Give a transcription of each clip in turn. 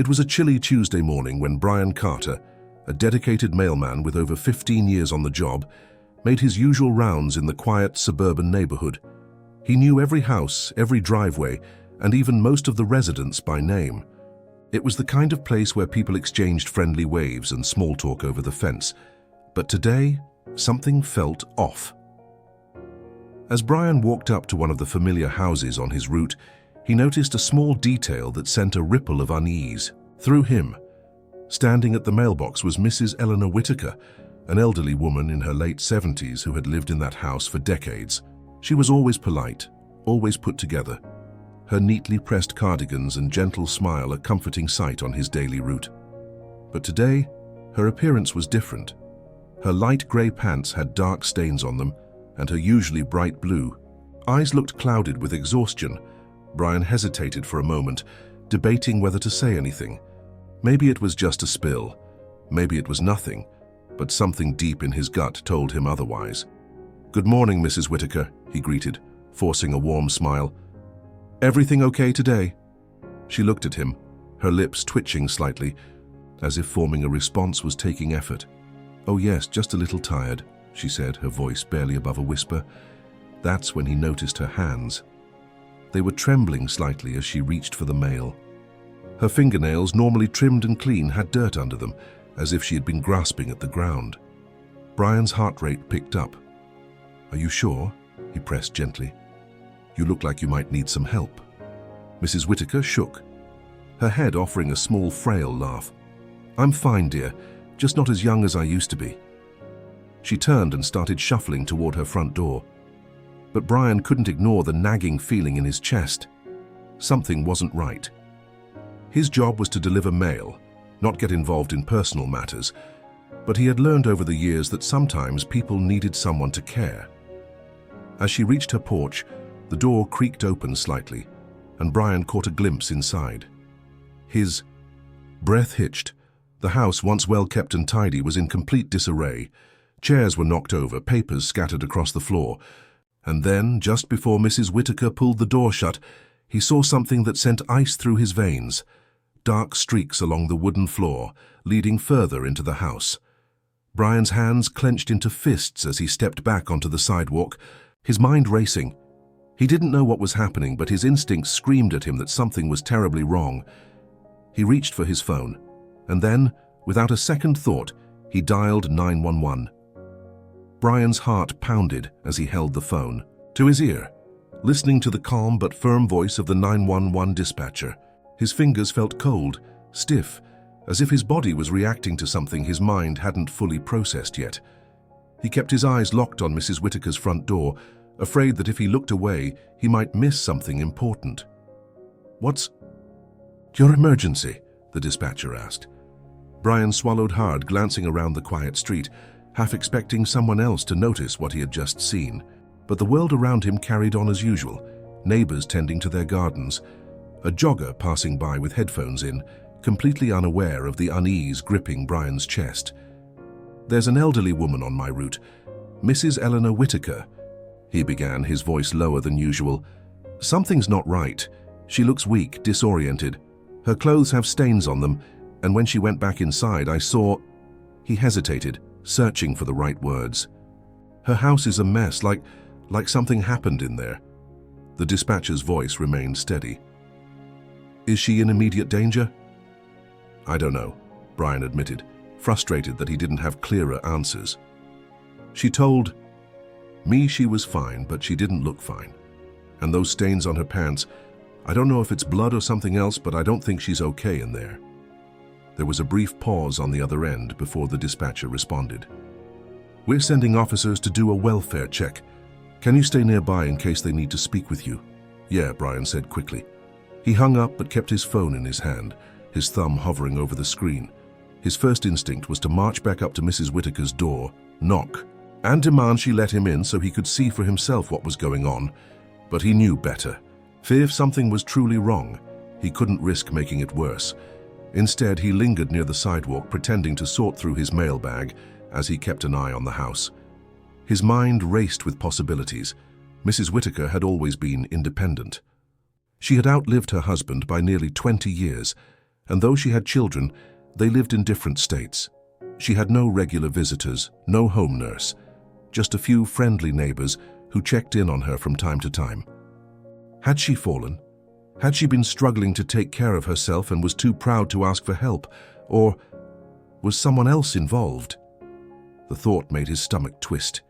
It was a chilly Tuesday morning when Brian Carter, a dedicated mailman with over 15 years on the job, made his usual rounds in the quiet suburban neighborhood. He knew every house, every driveway, and even most of the residents by name. It was the kind of place where people exchanged friendly waves and small talk over the fence. But today, something felt off. As Brian walked up to one of the familiar houses on his route, he noticed a small detail that sent a ripple of unease through him. Standing at the mailbox was Mrs. Eleanor Whitaker, an elderly woman in her late 70s who had lived in that house for decades. She was always polite, always put together. Her neatly pressed cardigans and gentle smile a comforting sight on his daily route. But today, her appearance was different. Her light grey pants had dark stains on them, and her usually bright blue eyes looked clouded with exhaustion. Brian hesitated for a moment, debating whether to say anything. Maybe it was just a spill. Maybe it was nothing, but something deep in his gut told him otherwise. "Good morning, Mrs. Whitaker," he greeted, forcing a warm smile. "Everything okay today?" She looked at him, her lips twitching slightly, as if forming a response was taking effort. "Oh yes, just a little tired," she said, her voice barely above a whisper. That's when he noticed her hands. They were trembling slightly as she reached for the mail. Her fingernails, normally trimmed and clean, had dirt under them, as if she had been grasping at the ground. Brian's heart rate picked up. "Are you sure?" he pressed gently. "You look like you might need some help." Mrs. Whitaker shook, her head offering a small, frail laugh. "I'm fine, dear, just not as young as I used to be." She turned and started shuffling toward her front door. But Brian couldn't ignore the nagging feeling in his chest. Something wasn't right. His job was to deliver mail, not get involved in personal matters, but he had learned over the years that sometimes people needed someone to care. As she reached her porch, the door creaked open slightly, and Brian caught a glimpse inside. His breath hitched. The house, once well kept and tidy, was in complete disarray. Chairs were knocked over, papers scattered across the floor. And then, just before Mrs. Whitaker pulled the door shut, he saw something that sent ice through his veins. Dark streaks along the wooden floor, leading further into the house. Brian's hands clenched into fists as he stepped back onto the sidewalk, his mind racing. He didn't know what was happening, but his instincts screamed at him that something was terribly wrong. He reached for his phone, and then, without a second thought, he dialed 911. Brian's heart pounded as he held the phone to his ear, listening to the calm but firm voice of the 911 dispatcher. His fingers felt cold, stiff, as if his body was reacting to something his mind hadn't fully processed yet. He kept his eyes locked on Mrs. Whitaker's front door, afraid that if he looked away, he might miss something important. "What's your emergency?" the dispatcher asked. Brian swallowed hard, glancing around the quiet street, half expecting someone else to notice what he had just seen. But the world around him carried on as usual, neighbors tending to their gardens, a jogger passing by with headphones in, completely unaware of the unease gripping Brian's chest. "There's an elderly woman on my route, Mrs. Eleanor Whitaker," he began, his voice lower than usual. "Something's not right. She looks weak, disoriented. Her clothes have stains on them, and when she went back inside, I saw—" He hesitated, searching for the right words. "Her house is a mess, like something happened in there." The dispatcher's voice remained steady. "Is she in immediate danger?" "I don't know," Brian admitted, frustrated that he didn't have clearer answers. "She told me she was fine, but she didn't look fine. And those stains on her pants, I don't know if it's blood or something else, but I don't think she's okay in there." There was a brief pause on the other end before the dispatcher responded. "We're sending officers to do a welfare check. Can you stay nearby in case they need to speak with you?" "Yeah," Brian said quickly. He hung up but kept his phone in his hand, his thumb hovering over the screen. His first instinct was to march back up to Mrs. Whitaker's door, knock, and demand she let him in so he could see for himself what was going on. But he knew better. If something was truly wrong, he couldn't risk making it worse. Instead, he lingered near the sidewalk, pretending to sort through his mailbag as he kept an eye on the house. His mind raced with possibilities. Mrs. Whitaker had always been independent. She had outlived her husband by nearly 20 years, And though she had children, they lived in different states. She had no regular visitors, no home nurse, just a few friendly neighbors who checked in on her from time to time. Had she fallen? Had she been struggling to take care of herself and was too proud to ask for help? Or was someone else involved? The thought made his stomach twist.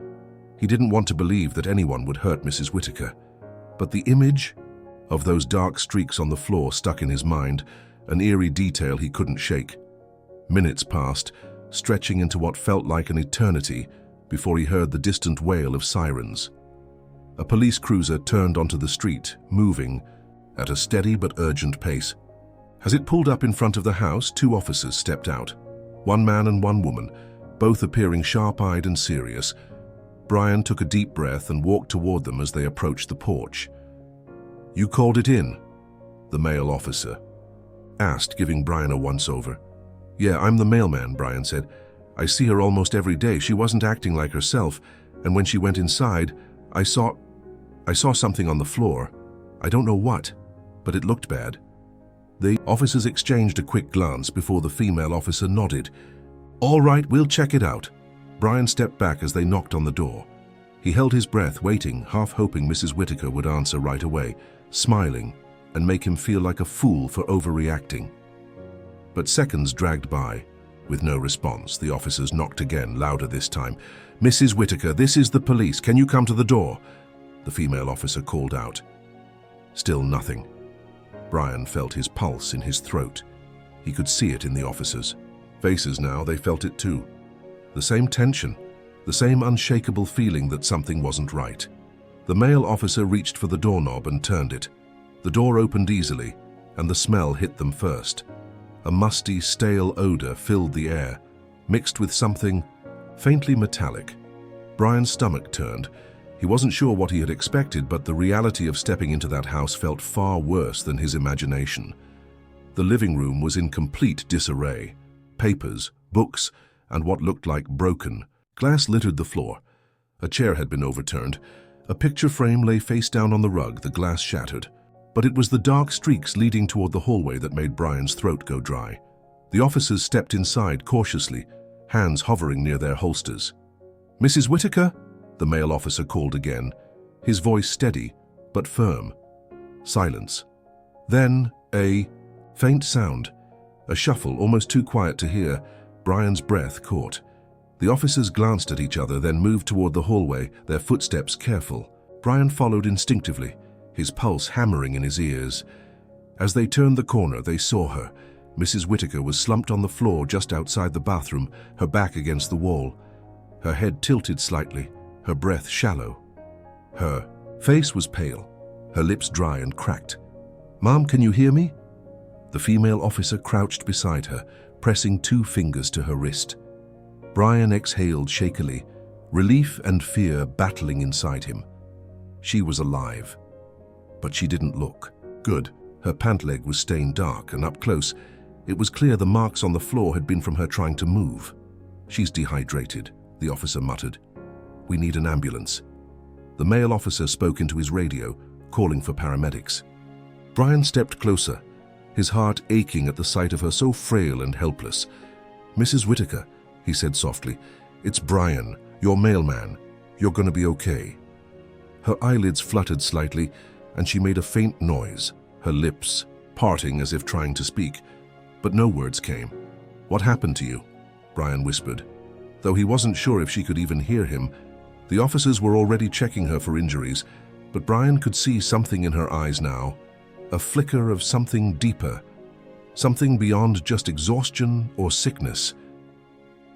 He didn't want to believe that anyone would hurt Mrs. Whittaker. But the image of those dark streaks on the floor stuck in his mind, an eerie detail he couldn't shake. Minutes passed, stretching into what felt like an eternity, before he heard the distant wail of sirens. A police cruiser turned onto the street, moving at a steady but urgent pace. As it pulled up in front of the house, two officers stepped out. One man and one woman, both appearing sharp-eyed and serious. Brian took a deep breath and walked toward them as they approached the porch. "You called it in?" the male officer asked, giving Brian a once-over. "Yeah, I'm the mailman," Brian said. "I see her almost every day. She wasn't acting like herself, and when she went inside, I saw something on the floor. I don't know what, but it looked bad." The officers exchanged a quick glance before the female officer nodded. "All right, we'll check it out." Brian stepped back as they knocked on the door. He held his breath, waiting, half hoping Mrs. Whittaker would answer right away, smiling, and make him feel like a fool for overreacting. But seconds dragged by. With no response, the officers knocked again, louder this time. "Mrs. Whittaker, this is the police. Can you come to the door?" the female officer called out. Still nothing. Brian felt his pulse in his throat. He could see it in the officers' faces now. They felt it too. The same tension, the same unshakable feeling that something wasn't right. The male officer reached for the doorknob and turned it. The door opened easily, and the smell hit them first. A musty, stale odor filled the air, mixed with something faintly metallic. Brian's stomach turned. He wasn't sure what he had expected, but the reality of stepping into that house felt far worse than his imagination. The living room was in complete disarray. Papers, books, and what looked like broken glass littered the floor. A chair had been overturned. A picture frame lay face down on the rug, the glass shattered. But it was the dark streaks leading toward the hallway that made Brian's throat go dry. The officers stepped inside cautiously, hands hovering near their holsters. "Mrs. Whittaker?" the male officer called again, his voice steady but firm. Silence. Then a faint sound, a shuffle almost too quiet to hear. Brian's breath caught. The officers glanced at each other, then moved toward the hallway, their footsteps careful. Brian followed instinctively, his pulse hammering in his ears. As they turned the corner, they saw her. Mrs. Whittaker was slumped on the floor just outside the bathroom, her back against the wall. Her head tilted slightly, her breath shallow. Her face was pale, her lips dry and cracked. "Mom, can you hear me?" The female officer crouched beside her, pressing two fingers to her wrist. Brian exhaled shakily, relief and fear battling inside him. She was alive, but she didn't look good. Her pant leg was stained dark, and up close, it was clear the marks on the floor had been from her trying to move. "She's dehydrated," the officer muttered. "We need an ambulance." The male officer spoke into his radio, calling for paramedics. Brian stepped closer, his heart aching at the sight of her so frail and helpless. "Mrs. Whittaker," he said softly, "it's Brian, your mailman. You're going to be okay." Her eyelids fluttered slightly, and she made a faint noise, her lips parting as if trying to speak. But no words came. "What happened to you?" Brian whispered. Though he wasn't sure if she could even hear him, the officers were already checking her for injuries, but Brian could see something in her eyes now, a flicker of something deeper, something beyond just exhaustion or sickness.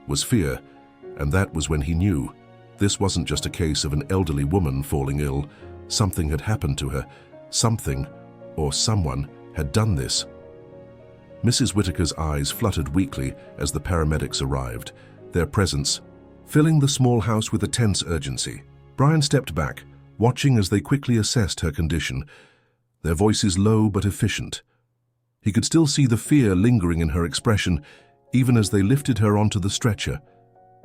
Was fear, and that was when he knew. This wasn't just a case of an elderly woman falling ill. Something had happened to her. Something, or someone, had done this. Mrs. Whittaker's eyes fluttered weakly as the paramedics arrived, their presence filling the small house with a tense urgency. Brian stepped back, watching as they quickly assessed her condition, their voices low but efficient. He could still see the fear lingering in her expression, even as they lifted her onto the stretcher.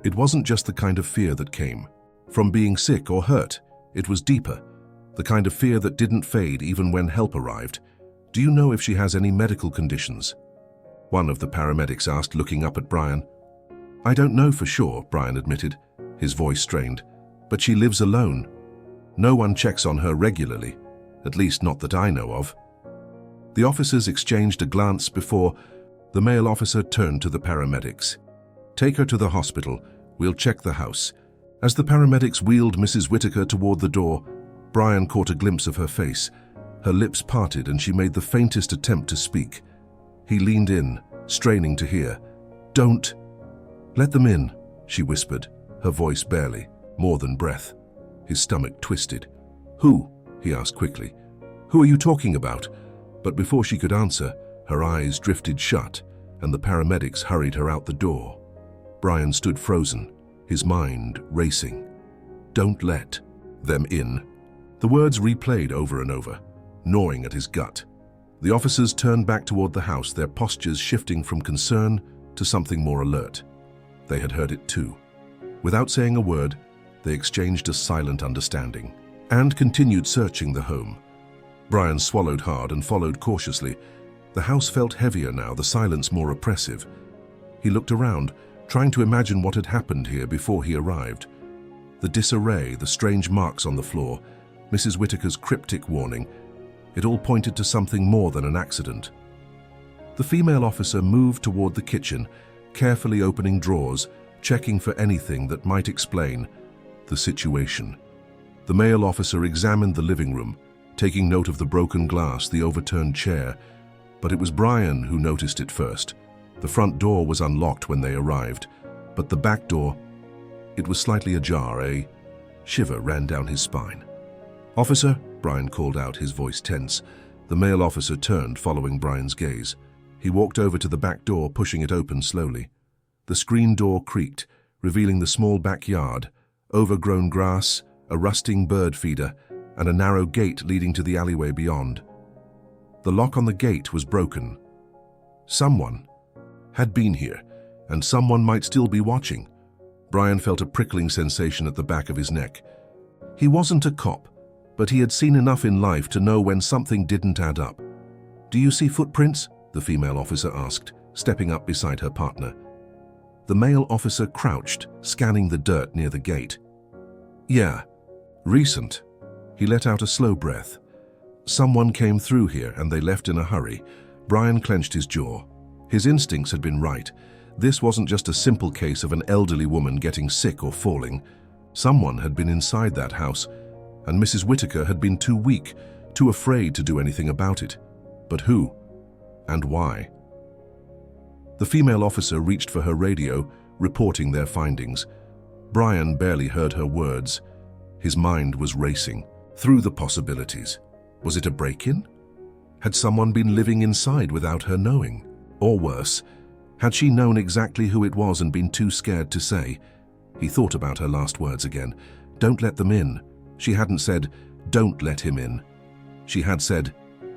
It wasn't just the kind of fear that came from being sick or hurt. It was deeper, the kind of fear that didn't fade even when help arrived. "Do you know if she has any medical conditions?" one of the paramedics asked, looking up at Brian. "I don't know for sure," Brian admitted, his voice strained, "but she lives alone. No one checks on her regularly, at least not that I know of." The officers exchanged a glance before the male officer turned to the paramedics. "Take her to the hospital. We'll check the house." As the paramedics wheeled Mrs. Whitaker toward the door, Brian caught a glimpse of her face. Her lips parted and she made the faintest attempt to speak. He leaned in, straining to hear. "Don't let them in," she whispered, her voice barely, more than breath. His stomach twisted. "Who?" he asked quickly. "Who are you talking about?" But before she could answer, her eyes drifted shut and the paramedics hurried her out the door. Brian stood frozen, his mind racing. "Don't let them in." The words replayed over and over, gnawing at his gut. The officers turned back toward the house, their postures shifting from concern to something more alert. They had heard it too. Without saying a word, they exchanged a silent understanding and continued searching the home. Brian swallowed hard and followed cautiously. The house felt heavier now, the silence more oppressive. He looked around, trying to imagine what had happened here before he arrived. The disarray, the strange marks on the floor, Mrs. Whitaker's cryptic warning, it all pointed to something more than an accident. The female officer moved toward the kitchen, carefully opening drawers, checking for anything that might explain the situation. The male officer examined the living room, taking note of the broken glass, the overturned chair, but it was Brian who noticed it first. The front door was unlocked when they arrived, but the back door, it was slightly ajar. A shiver ran down his spine. "Officer," Brian called out, his voice tense. The male officer turned, following Brian's gaze. He walked over to the back door, pushing it open slowly. The screen door creaked, revealing the small backyard, overgrown grass, a rusting bird feeder, and a narrow gate leading to the alleyway beyond. The lock on the gate was broken. Someone had been here, and someone might still be watching. Brian felt a prickling sensation at the back of his neck. He wasn't a cop, but he had seen enough in life to know when something didn't add up. "Do you see footprints?" the female officer asked, stepping up beside her partner. The male officer crouched, scanning the dirt near the gate. "Yeah, recent." He let out a slow breath. "Someone came through here and they left in a hurry." Brian clenched his jaw. His instincts had been right. This wasn't just a simple case of an elderly woman getting sick or falling. Someone had been inside that house, and Mrs. Whitaker had been too weak, too afraid to do anything about it. But who? And why? The female officer reached for her radio, reporting their findings. Brian barely heard her words. His mind was racing through the possibilities. Was it a break-in? Had someone been living inside without her knowing? Or worse, had she known exactly who it was and been too scared to say? He thought about her last words again. "Don't let them in." She hadn't said, "Don't let him in." She had said,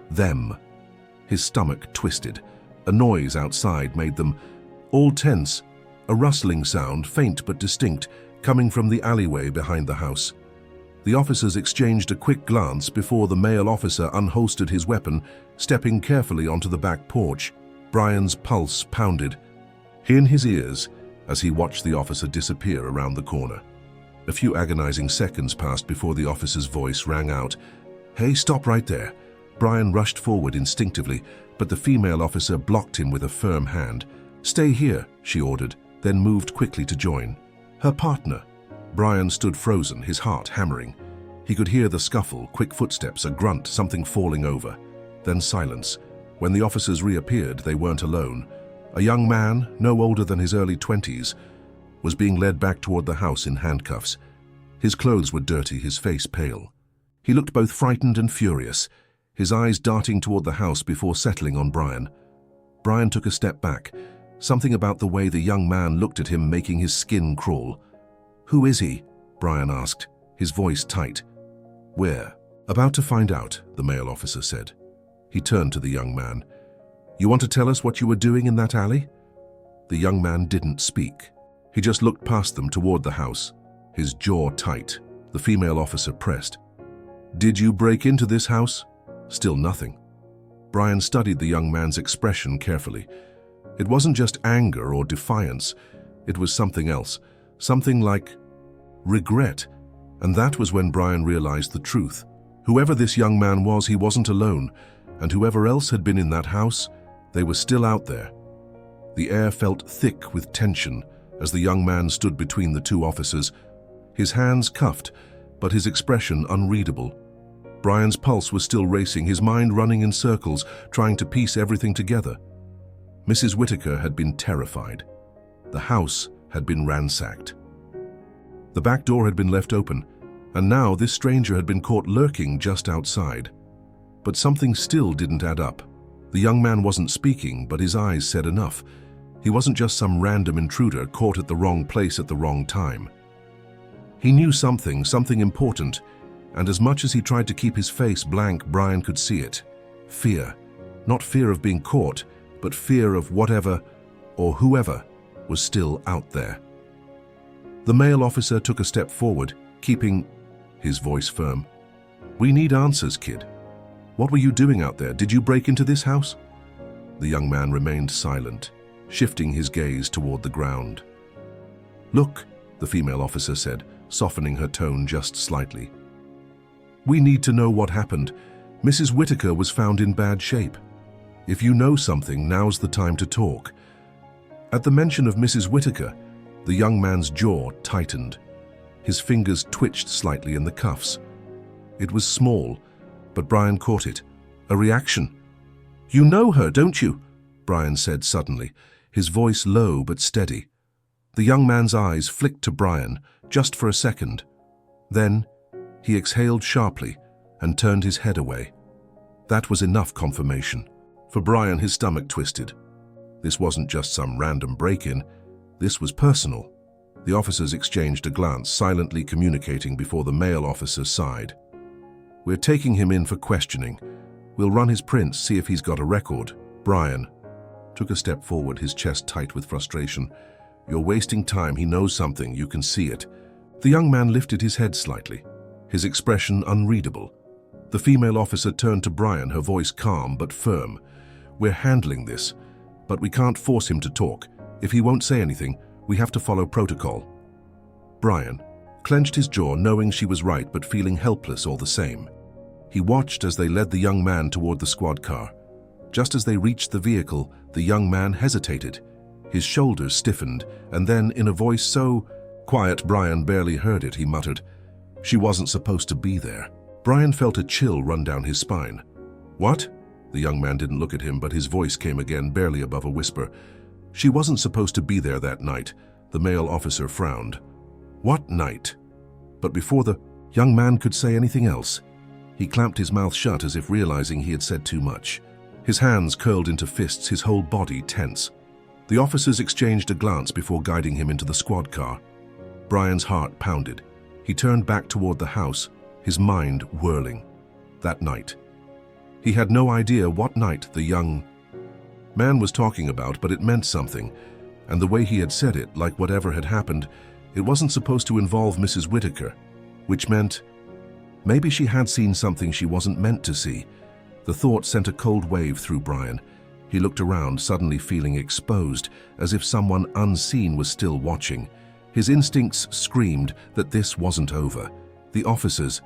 "them." His stomach twisted. A noise outside made them all tense. A rustling sound, faint but distinct, coming from the alleyway behind the house. The officers exchanged a quick glance before the male officer unholstered his weapon, stepping carefully onto the back porch. Brian's pulse pounded in his ears as he watched the officer disappear around the corner. A few agonizing seconds passed before the officer's voice rang out. "Hey, stop right there." Brian rushed forward instinctively, but the female officer blocked him with a firm hand. "Stay here," she ordered, then moved quickly to join her partner. Brian stood frozen, his heart hammering. He could hear the scuffle, quick footsteps, a grunt, something falling over. Then silence. When the officers reappeared, they weren't alone. A young man, no older than his early 20s, was being led back toward the house in handcuffs. His clothes were dirty, his face pale. He looked both frightened and furious, his eyes darting toward the house before settling on Brian. Brian took a step back, something about the way the young man looked at him making his skin crawl. "Who is he?" Brian asked, his voice tight. "We're about to find out," the male officer said. He turned to the young man. "You want to tell us what you were doing in that alley?" The young man didn't speak. He just looked past them toward the house, his jaw tight. The female officer pressed. "Did you break into this house?" Still nothing. Brian studied the young man's expression carefully. It wasn't just anger or defiance. It was something else, something like regret. And that was when Brian realized the truth. Whoever this young man was, he wasn't alone, and whoever else had been in that house, they were still out there. The air felt thick with tension as the young man stood between the two officers, his hands cuffed, but his expression unreadable. Brian's pulse was still racing, his mind running in circles, trying to piece everything together. Mrs. Whitaker had been terrified. The house had been ransacked. The back door had been left open, and now this stranger had been caught lurking just outside. But something still didn't add up. The young man wasn't speaking, but his eyes said enough. He wasn't just some random intruder caught at the wrong place at the wrong time. He knew something important, and as much as he tried to keep his face blank, Brian could see it. Fear. Not fear of being caught, but fear of whatever or whoever was still out there. The male officer took a step forward, keeping his voice firm. "We need answers, kid. What were you doing out there? Did you break into this house?" The young man remained silent, shifting his gaze toward the ground. "Look," the female officer said, softening her tone just slightly. "We need to know what happened. Mrs. Whitaker was found in bad shape. If you know something, now's the time to talk." At the mention of Mrs. Whitaker, the young man's jaw tightened. His fingers twitched slightly in the cuffs. It was small, but Brian caught it. A reaction. "You know her, don't you?" Brian said suddenly, his voice low but steady. The young man's eyes flicked to Brian, just for a second. Then, he exhaled sharply and turned his head away. That was enough confirmation. For Brian, his stomach twisted. This wasn't just some random break-in. This was personal. The officers exchanged a glance, silently communicating before the male officer sighed. "We're taking him in for questioning. We'll run his prints, see if he's got a record." Brian took a step forward, his chest tight with frustration. "You're wasting time. He knows something. You can see it." The young man lifted his head slightly, his expression unreadable. The female officer turned to Brian, her voice calm but firm. "We're handling this, but we can't force him to talk. If he won't say anything, we have to follow protocol." Brian clenched his jaw, knowing she was right but feeling helpless all the same. He watched as they led the young man toward the squad car. Just as they reached the vehicle, the young man hesitated. His shoulders stiffened, and then, in a voice so quiet Brian barely heard it, he muttered, "She wasn't supposed to be there." Brian felt a chill run down his spine. "What?" The young man didn't look at him, but his voice came again, barely above a whisper. "She wasn't supposed to be there that night." The male officer frowned. "What night?" But before the young man could say anything else, he clamped his mouth shut as if realizing he had said too much. His hands curled into fists, his whole body tense. The officers exchanged a glance before guiding him into the squad car. Brian's heart pounded. He turned back toward the house, his mind whirling. That night. He had no idea what night the young man was talking about, but it meant something, and the way he had said it, like whatever had happened, it wasn't supposed to involve Mrs. Whitaker, which meant maybe she had seen something she wasn't meant to see. The thought sent a cold wave through Brian. He looked around, suddenly feeling exposed, as if someone unseen was still watching. His instincts screamed that this wasn't over. The officers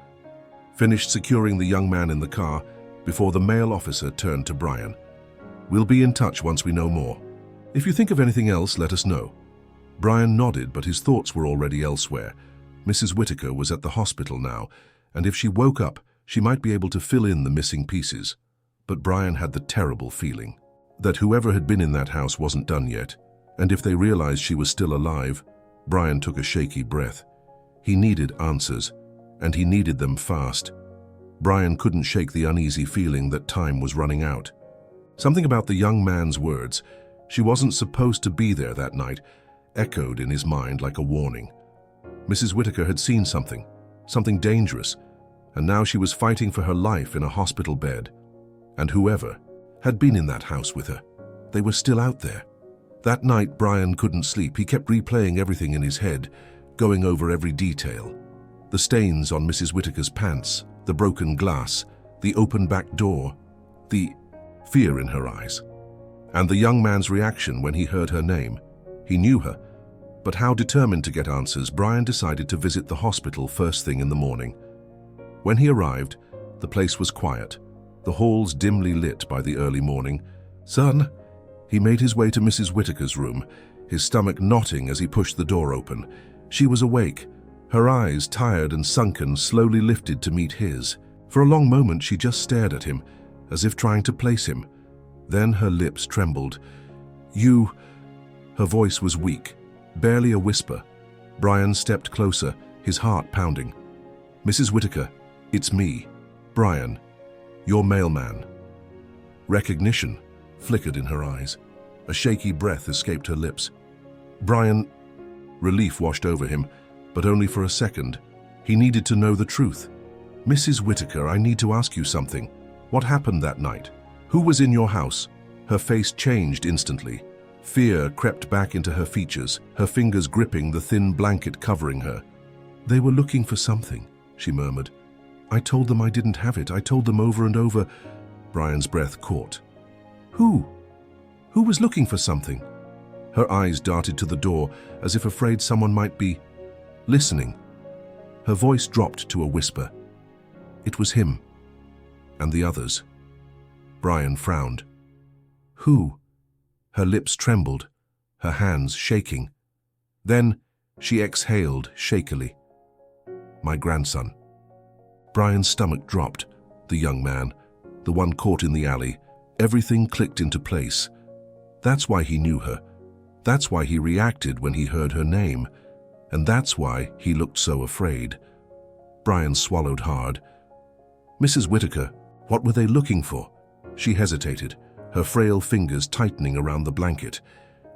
finished securing the young man in the car before the male officer turned to Brian. "We'll be in touch once we know more. If you think of anything else, let us know." Brian nodded, but his thoughts were already elsewhere. Mrs. Whitaker was at the hospital now, and if she woke up, she might be able to fill in the missing pieces. But Brian had the terrible feeling that whoever had been in that house wasn't done yet, and if they realized she was still alive, Brian took a shaky breath. He needed answers, and he needed them fast. Brian couldn't shake the uneasy feeling that time was running out. Something about the young man's words, "She wasn't supposed to be there that night," echoed in his mind like a warning. Mrs. Whitaker had seen something dangerous, and now she was fighting for her life in a hospital bed. And whoever had been in that house with her, they were still out there. That night, Brian couldn't sleep. He kept replaying everything in his head, going over every detail. The stains on Mrs. Whitaker's pants, the broken glass, the open back door, the fear in her eyes. And the young man's reaction when he heard her name. He knew her, but how determined to get answers, Brian decided to visit the hospital first thing in the morning. When he arrived, the place was quiet, the halls dimly lit by the early morning. "Son," he made his way to Mrs. Whitaker's room, his stomach knotting as he pushed the door open. She was awake, her eyes, tired and sunken, slowly lifted to meet his. For a long moment she just stared at him, as if trying to place him. Then her lips trembled. "You..." Her voice was weak, barely a whisper. Brian stepped closer, his heart pounding. "Mrs. Whitaker, it's me, Brian, your mailman." Recognition flickered in her eyes. A shaky breath escaped her lips. Brian... Relief washed over him, but only for a second. He needed to know the truth. "Mrs. Whitaker, I need to ask you something. What happened that night? Who was in your house?" Her face changed instantly. Fear crept back into her features, her fingers gripping the thin blanket covering her. "They were looking for something," she murmured. "I told them I didn't have it. I told them over and over." Brian's breath caught. "Who? Who was looking for something?" Her eyes darted to the door, as if afraid someone might be listening. Her voice dropped to a whisper. "It was him. And the others." Brian frowned. "Who?" Her lips trembled, her hands shaking. Then she exhaled shakily. "My grandson." Brian's stomach dropped. The young man, the one caught in the alley, everything clicked into place. That's why he knew her. That's why he reacted when he heard her name. And that's why he looked so afraid. Brian swallowed hard. "Mrs. Whitaker, what were they looking for?" She hesitated, her frail fingers tightening around the blanket.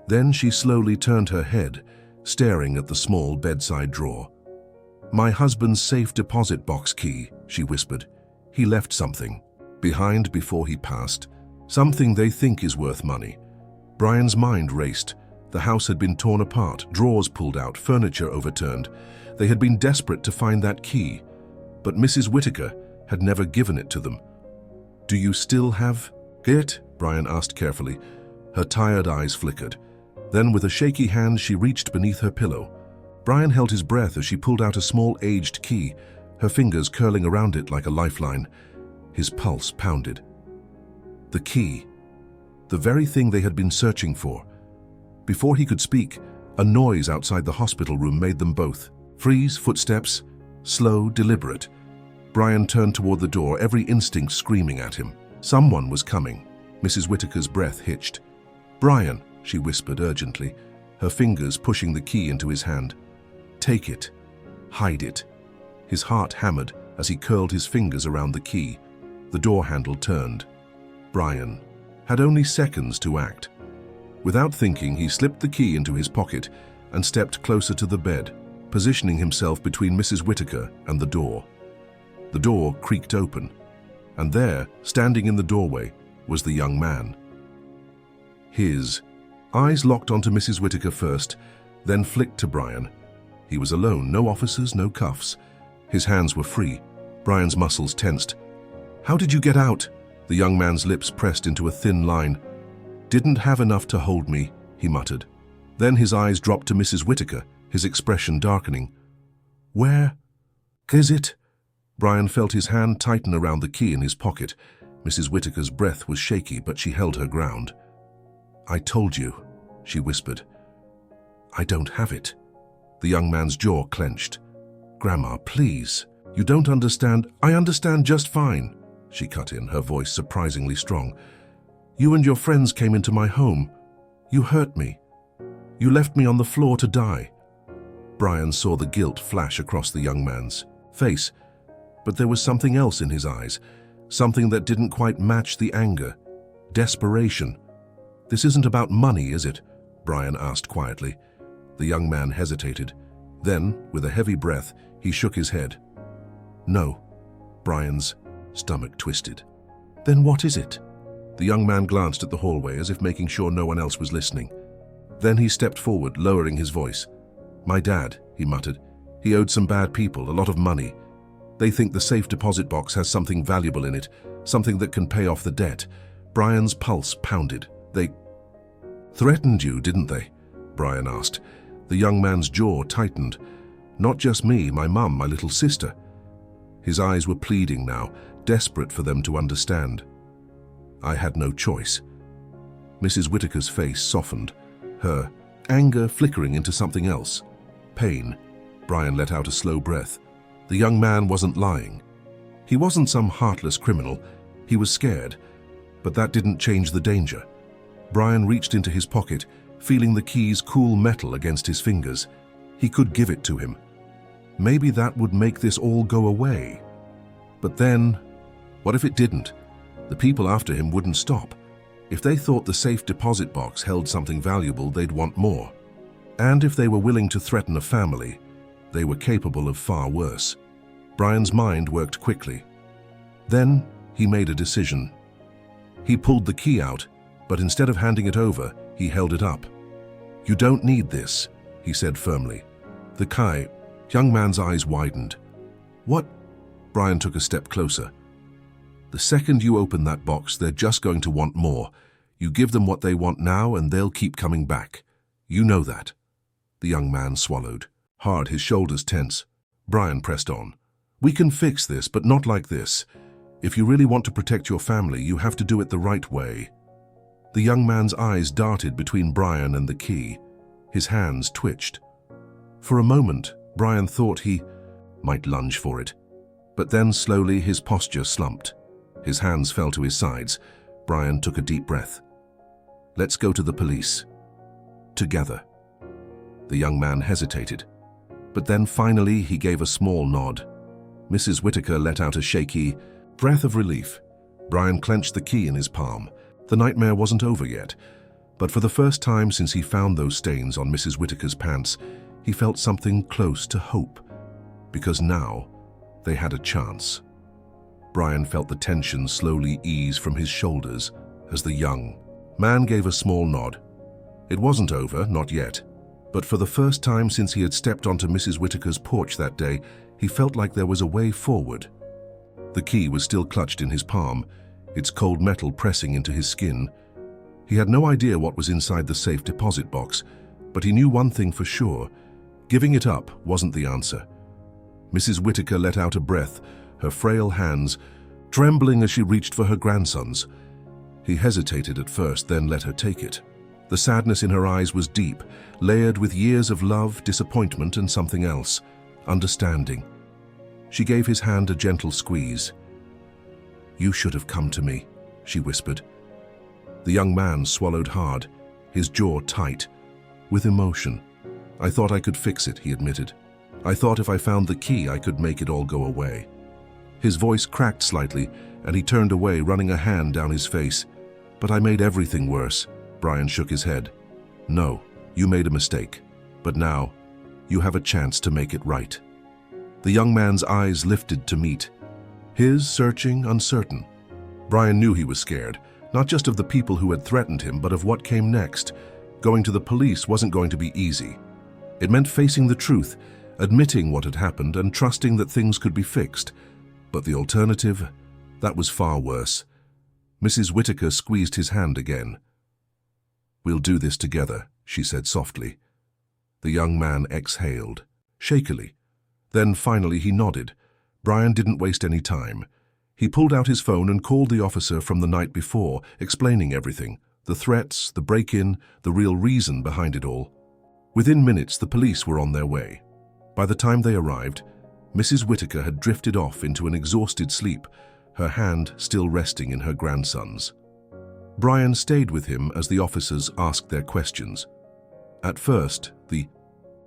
Then she slowly turned her head, staring at the small bedside drawer. "My husband's safe deposit box key," she whispered. "He left something behind before he passed. Something they think is worth money." Brian's mind raced. The house had been torn apart, drawers pulled out, furniture overturned. They had been desperate to find that key, but Mrs. Whitaker had never given it to them. "Do you still have it?" Brian asked carefully. Her tired eyes flickered. Then with a shaky hand she reached beneath her pillow. Brian held his breath as she pulled out a small aged key, her fingers curling around it like a lifeline. His pulse pounded. The key. The very thing they had been searching for. Before he could speak, a noise outside the hospital room made them both freeze. Footsteps, slow, deliberate. Brian turned toward the door, every instinct screaming at him. Someone was coming. Mrs. Whitaker's breath hitched. "Brian," she whispered urgently, her fingers pushing the key into his hand. "Take it. Hide it." His heart hammered as he curled his fingers around the key. The door handle turned. Brian had only seconds to act. Without thinking, he slipped the key into his pocket and stepped closer to the bed, positioning himself between Mrs. Whitaker and the door. The door creaked open, and there, standing in the doorway, was the young man. His eyes locked onto Mrs. Whitaker first, then flicked to Brian. He was alone, no officers, no cuffs. His hands were free. Brian's muscles tensed. "How did you get out?" The young man's lips pressed into a thin line. "Didn't have enough to hold me," he muttered. Then his eyes dropped to Mrs. Whitaker, his expression darkening. "Where is it?" Brian felt his hand tighten around the key in his pocket. Mrs. Whitaker's breath was shaky, but she held her ground. "I told you," she whispered. "I don't have it." The young man's jaw clenched. "Grandma, please. You don't understand." "I understand just fine," she cut in, her voice surprisingly strong. "You and your friends came into my home. You hurt me. You left me on the floor to die." Brian saw the guilt flash across the young man's face, but there was something else in his eyes, something that didn't quite match the anger. Desperation. "This isn't about money, is it?" Brian asked quietly. The young man hesitated. Then, with a heavy breath, he shook his head. "No." Brian's stomach twisted. "Then what is it?" The young man glanced at the hallway as if making sure no one else was listening. Then he stepped forward, lowering his voice. "My dad," he muttered. "He owed some bad people a lot of money. They think the safe deposit box has something valuable in it, something that can pay off the debt." Brian's pulse pounded. Threatened you, didn't they? Brian asked. The young man's jaw tightened. Not just me, my mum, my little sister. His eyes were pleading now, desperate for them to understand. I had no choice. Mrs. Whitaker's face softened, her anger flickering into something else. Pain. Brian let out a slow breath. The young man wasn't lying. He wasn't some heartless criminal. He was scared, but that didn't change the danger. Brian reached into his pocket, feeling the key's cool metal against his fingers. He could give it to him. Maybe that would make this all go away. But then, what if it didn't? The people after him wouldn't stop. If they thought the safe deposit box held something valuable, they'd want more. And if they were willing to threaten a family, they were capable of far worse. Brian's mind worked quickly. Then he made a decision. He pulled the key out, but instead of handing it over, he held it up. "You don't need this," he said firmly. The young man's eyes widened. "What?" Brian took a step closer. "The second you open that box, they're just going to want more. You give them what they want now and they'll keep coming back. You know that." The young man swallowed. Hard, his shoulders tense. Brian pressed on. "We can fix this, but not like this. If you really want to protect your family, you have to do it the right way." The young man's eyes darted between Brian and the key. His hands twitched. For a moment, Brian thought he might lunge for it. But then slowly his posture slumped. His hands fell to his sides. Brian took a deep breath. "Let's go to the police. Together." The young man hesitated. But then finally he gave a small nod. Mrs. Whitaker let out a shaky breath of relief. Brian clenched the key in his palm. The nightmare wasn't over yet. But for the first time since he found those stains on Mrs. Whitaker's pants, he felt something close to hope. Because now, they had a chance. Brian felt the tension slowly ease from his shoulders as the young man gave a small nod. It wasn't over, not yet. But for the first time since he had stepped onto Mrs. Whitaker's porch that day, he felt like there was a way forward. The key was still clutched in his palm, its cold metal pressing into his skin. He had no idea what was inside the safe deposit box, but he knew one thing for sure. Giving it up wasn't the answer. Mrs. Whitaker let out a breath, her frail hands trembling as she reached for her grandson's. He hesitated at first, then let her take it. The sadness in her eyes was deep, layered with years of love, disappointment, and something else, understanding. She gave his hand a gentle squeeze. "You should have come to me," she whispered. The young man swallowed hard, his jaw tight, with emotion. "I thought I could fix it," he admitted. "I thought if I found the key, I could make it all go away." His voice cracked slightly, and he turned away, running a hand down his face. "But I made everything worse." Brian shook his head. "No, you made a mistake. But now, you have a chance to make it right." The young man's eyes lifted to meet. His searching, uncertain. Brian knew he was scared, not just of the people who had threatened him, but of what came next. Going to the police wasn't going to be easy. It meant facing the truth, admitting what had happened, and trusting that things could be fixed. But the alternative, that was far worse. Mrs. Whitaker squeezed his hand again. "We'll do this together," she said softly. The young man exhaled, shakily. Then finally he nodded. Brian didn't waste any time. He pulled out his phone and called the officer from the night before, explaining everything, the threats, the break-in, the real reason behind it all. Within minutes, the police were on their way. By the time they arrived, Mrs. Whitaker had drifted off into an exhausted sleep, her hand still resting in her grandson's. Brian stayed with him as the officers asked their questions. At first, the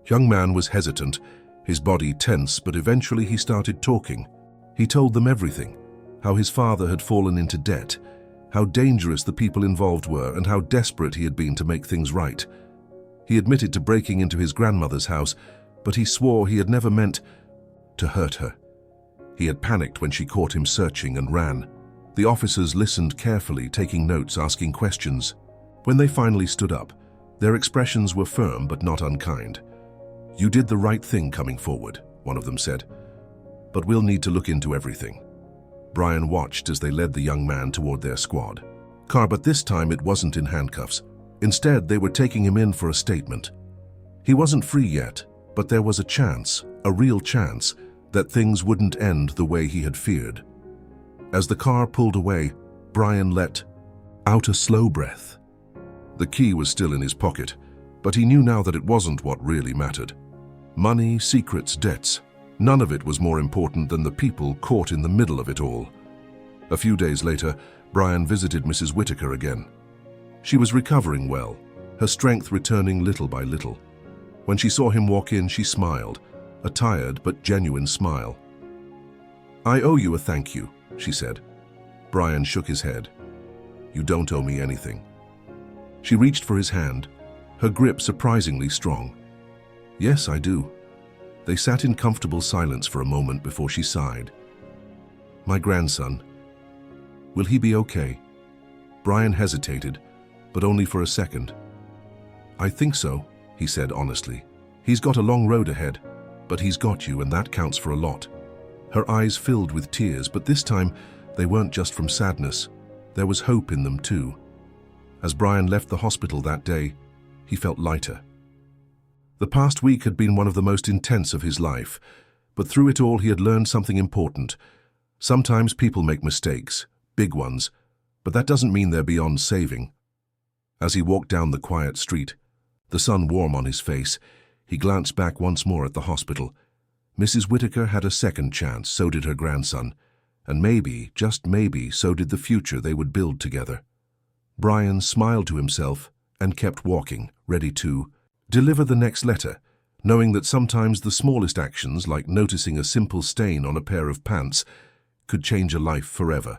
young man was hesitant, his body tense, but eventually he started talking. He told them everything, how his father had fallen into debt, how dangerous the people involved were, and how desperate he had been to make things right. He admitted to breaking into his grandmother's house, but he swore he had never meant to hurt her. He had panicked when she caught him searching and ran. The officers listened carefully, taking notes, asking questions. When they finally stood up, their expressions were firm but not unkind. "You did the right thing coming forward," one of them said. "But we'll need to look into everything." Brian watched as they led the young man toward their squad car, but this time it wasn't in handcuffs. Instead, they were taking him in for a statement. He wasn't free yet, but there was a chance, a real chance, that things wouldn't end the way he had feared. As the car pulled away, Brian let out a slow breath. The key was still in his pocket, but he knew now that it wasn't what really mattered. Money, secrets, debts, none of it was more important than the people caught in the middle of it all. A few days later, Brian visited Mrs. Whitaker again. She was recovering well, her strength returning little by little. When she saw him walk in, she smiled, a tired but genuine smile. "I owe you a thank you," she said. Brian shook his head. "You don't owe me anything." She reached for his hand, her grip surprisingly strong. "Yes, I do." They sat in comfortable silence for a moment before she sighed. "My grandson. Will he be okay?" Brian hesitated, but only for a second. "I think so," he said honestly. "He's got a long road ahead, but he's got you, and that counts for a lot." Her eyes filled with tears, but this time they weren't just from sadness. There was hope in them too. As Brian left the hospital that day, he felt lighter. The past week had been one of the most intense of his life, but through it all he had learned something important. Sometimes people make mistakes, big ones, but that doesn't mean they're beyond saving. As he walked down the quiet street, the sun warm on his face, he glanced back once more at the hospital. Mrs. Whitaker had a second chance, so did her grandson, and maybe, just maybe, so did the future they would build together. Brian smiled to himself and kept walking, ready to deliver the next letter, knowing that sometimes the smallest actions, like noticing a simple stain on a pair of pants, could change a life forever.